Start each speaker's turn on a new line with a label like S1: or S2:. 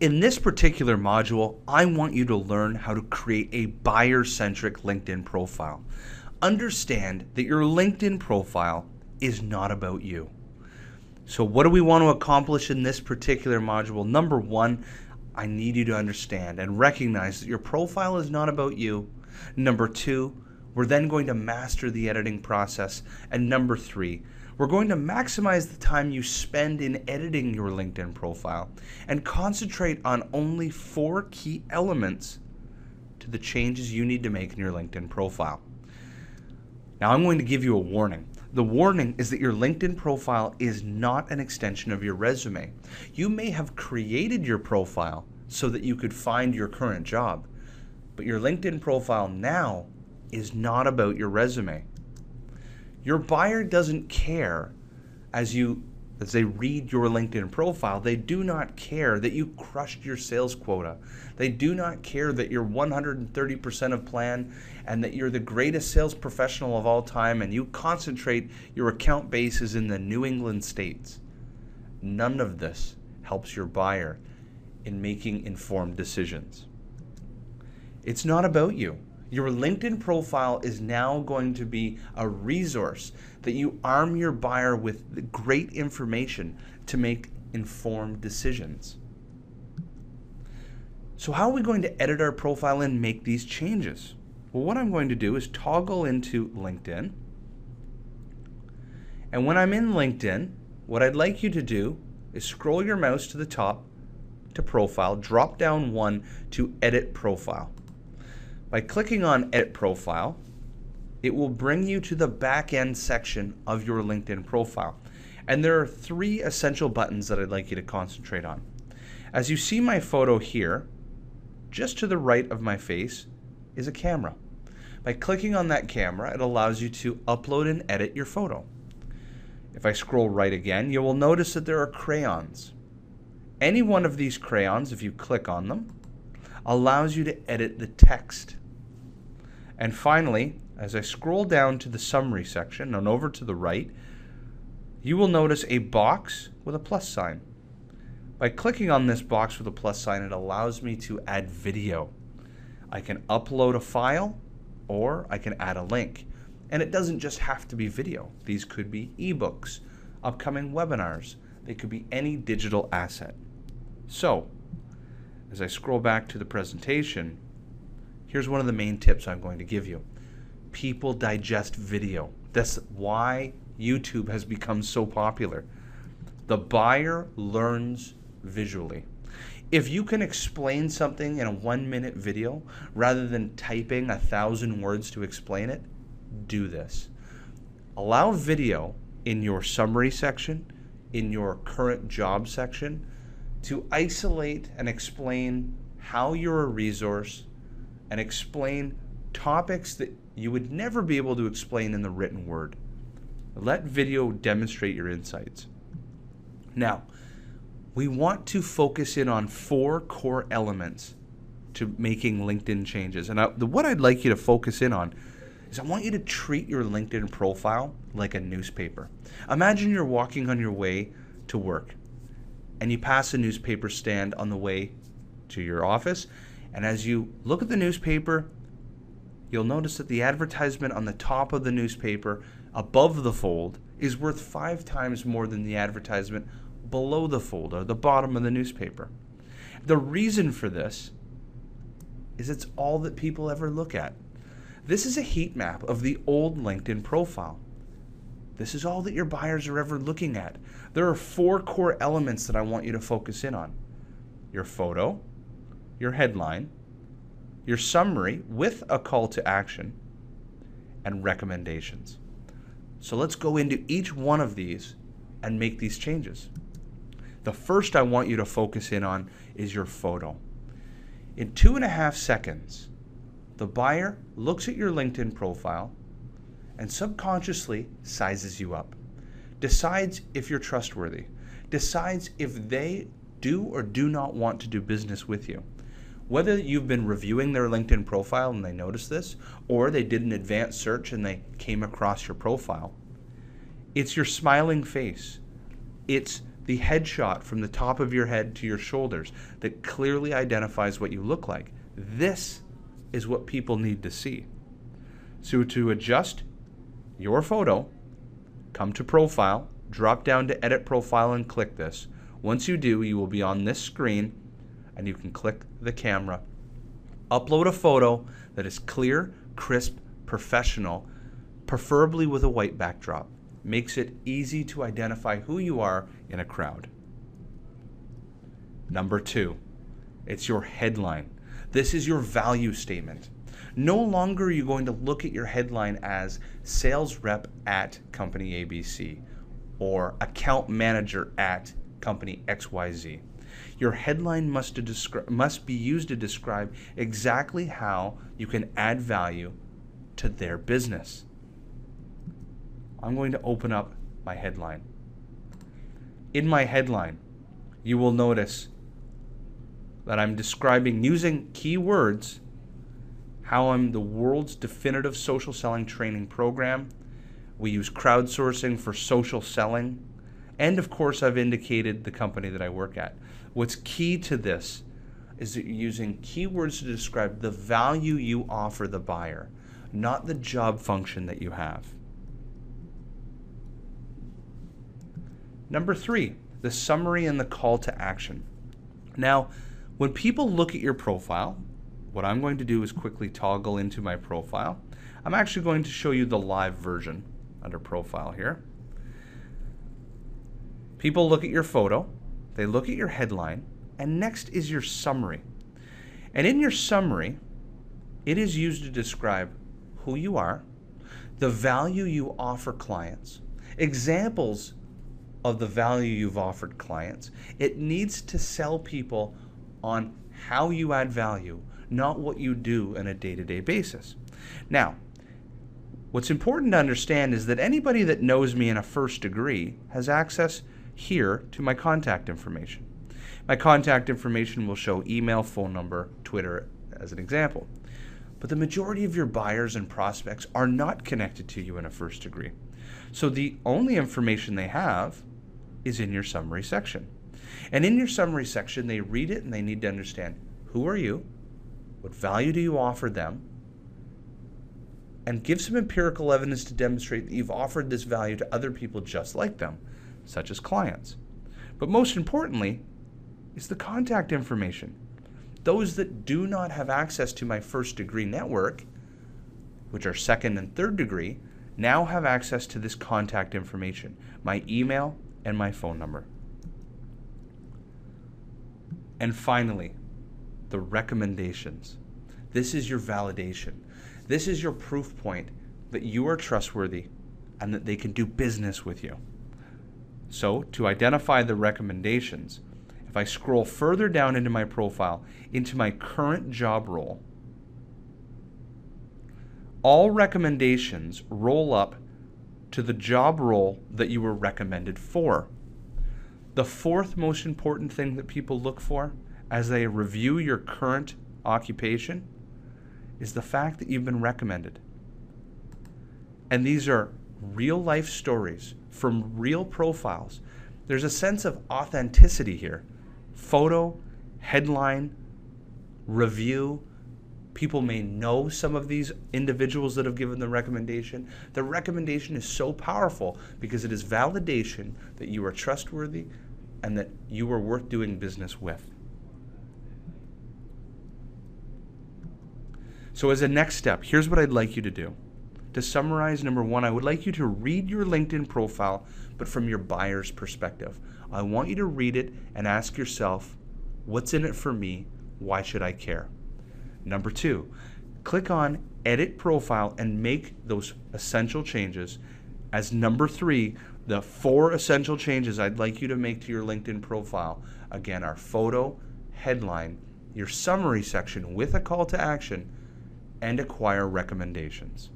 S1: In this particular module, I want you to learn how to create a buyer-centric LinkedIn profile. Understand that your LinkedIn profile is not about you. So what do we want to accomplish in this particular module? Number one, I need you to understand and recognize that your profile is not about you. Number two, we're then going to master the editing process. And number three, we're going to maximize the time you spend in editing your LinkedIn profile and concentrate on only 4 key elements to the changes you need to make in your LinkedIn profile. Now I'm going to give you a warning. The warning is that your LinkedIn profile is not an extension of your resume. You may have created your profile so that you could find your current job, but your LinkedIn profile now is not about your resume. Your buyer doesn't care as they read your LinkedIn profile. They do not care that you crushed your sales quota. They do not care that you're 130% of plan and that you're the greatest sales professional of all time and you concentrate your account bases in the New England states. None of this helps your buyer in making informed decisions. It's not about you. Your LinkedIn profile is now going to be a resource that you arm your buyer with great information to make informed decisions. So how are we going to edit our profile and make these changes? Well, what I'm going to do is toggle into LinkedIn. And when I'm in LinkedIn, what I'd like you to do is scroll your mouse to the top to Profile, drop down one to Edit Profile. By clicking on Edit Profile, it will bring you to the back end section of your LinkedIn profile. And there are 3 essential buttons that I'd like you to concentrate on. As you see my photo here, just to the right of my face is a camera. By clicking on that camera, it allows you to upload and edit your photo. If I scroll right again, you will notice that there are crayons. Any one of these crayons, if you click on them, allows you to edit the text. And finally, as I scroll down to the summary section and over to the right, you will notice a box with a plus sign. By clicking on this box with a plus sign, it allows me to add video. I can upload a file or I can add a link. And it doesn't just have to be video. These could be ebooks, upcoming webinars. They could be any digital asset. So, as I scroll back to the presentation, here's one of the main tips I'm going to give you. People digest video. That's why YouTube has become so popular. The buyer learns visually. If you can explain something in a 1-minute video rather than typing 1,000 words to explain it, do this. Allow video in your summary section, in your current job section, to isolate and explain how you're a resource and explain topics that you would never be able to explain in the written word. Let video demonstrate your insights. Now, we want to focus in on 4 core elements to making LinkedIn changes. And what I'd like you to focus in on is I want you to treat your LinkedIn profile like a newspaper. Imagine you're walking on your way to work and you pass a newspaper stand on the way to your office. And as you look at the newspaper, you'll notice that the advertisement on the top of the newspaper above the fold is worth 5 times more than the advertisement below the fold or the bottom of the newspaper. The reason for this is it's all that people ever look at. This is a heat map of the old LinkedIn profile. This is all that your buyers are ever looking at. There are 4 core elements that I want you to focus in on. Your photo, your headline, your summary with a call to action, and recommendations. So let's go into each one of these and make these changes. The first I want you to focus in on is your photo. In 2.5 seconds, the buyer looks at your LinkedIn profile and subconsciously sizes you up, decides if you're trustworthy, decides if they do or do not want to do business with you. Whether you've been reviewing their LinkedIn profile and they noticed this, or they did an advanced search and they came across your profile, it's your smiling face. It's the headshot from the top of your head to your shoulders that clearly identifies what you look like. This is what people need to see. So to adjust your photo, come to Profile, drop down to Edit Profile and click this. Once you do, you will be on this screen and you can click the camera. Upload a photo that is clear, crisp, professional, preferably with a white backdrop. Makes it easy to identify who you are in a crowd. Number 2, it's your headline. This is your value statement. No longer are you going to look at your headline as sales rep at company ABC or account manager at company XYZ. Your headline must be used to describe exactly how you can add value to their business. I'm going to open up my headline. In my headline, you will notice that I'm describing, using keywords, how I'm the world's definitive social selling training program. We use crowdsourcing for social selling. And of course, I've indicated the company that I work at. What's key to this is that you're using keywords to describe the value you offer the buyer, not the job function that you have. Number 3, the summary and the call to action. Now, when people look at your profile, what I'm going to do is quickly toggle into my profile. I'm actually going to show you the live version under Profile here. People look at your photo, they look at your headline, and next is your summary. And in your summary, it is used to describe who you are, the value you offer clients, examples of the value you've offered clients. It needs to sell people on how you add value, not what you do on a day-to-day basis. Now, what's important to understand is that anybody that knows me in a first degree has access here to my contact information. My contact information will show email, phone number, Twitter as an example. But the majority of your buyers and prospects are not connected to you in a first degree. So the only information they have is in your summary section. And in your summary section, they read it and they need to understand, who are you? What value do you offer them? And give some empirical evidence to demonstrate that you've offered this value to other people just like them, such as clients. But most importantly is the contact information. Those that do not have access to my first degree network, which are second and third degree, now have access to this contact information, my email and my phone number. And finally, the recommendations. This is your validation. This is your proof point that you are trustworthy and that they can do business with you. So to identify the recommendations, if I scroll further down into my profile, into my current job role, all recommendations roll up to the job role that you were recommended for. The fourth most important thing that people look for as they review your current occupation is the fact that you've been recommended. And these are real life stories from real profiles. There's a sense of authenticity here. Photo, headline, review. People may know some of these individuals that have given the recommendation. The recommendation is so powerful because it is validation that you are trustworthy and that you are worth doing business with. So as a next step, here's what I'd like you to do. To summarize, number 1, I would like you to read your LinkedIn profile, but from your buyer's perspective. I want you to read it and ask yourself, what's in it for me? Why should I care? Number 2, click on Edit Profile and make those essential changes. As number 3, the 4 essential changes I'd like you to make to your LinkedIn profile, again, are photo, headline, your summary section with a call to action, and acquire recommendations.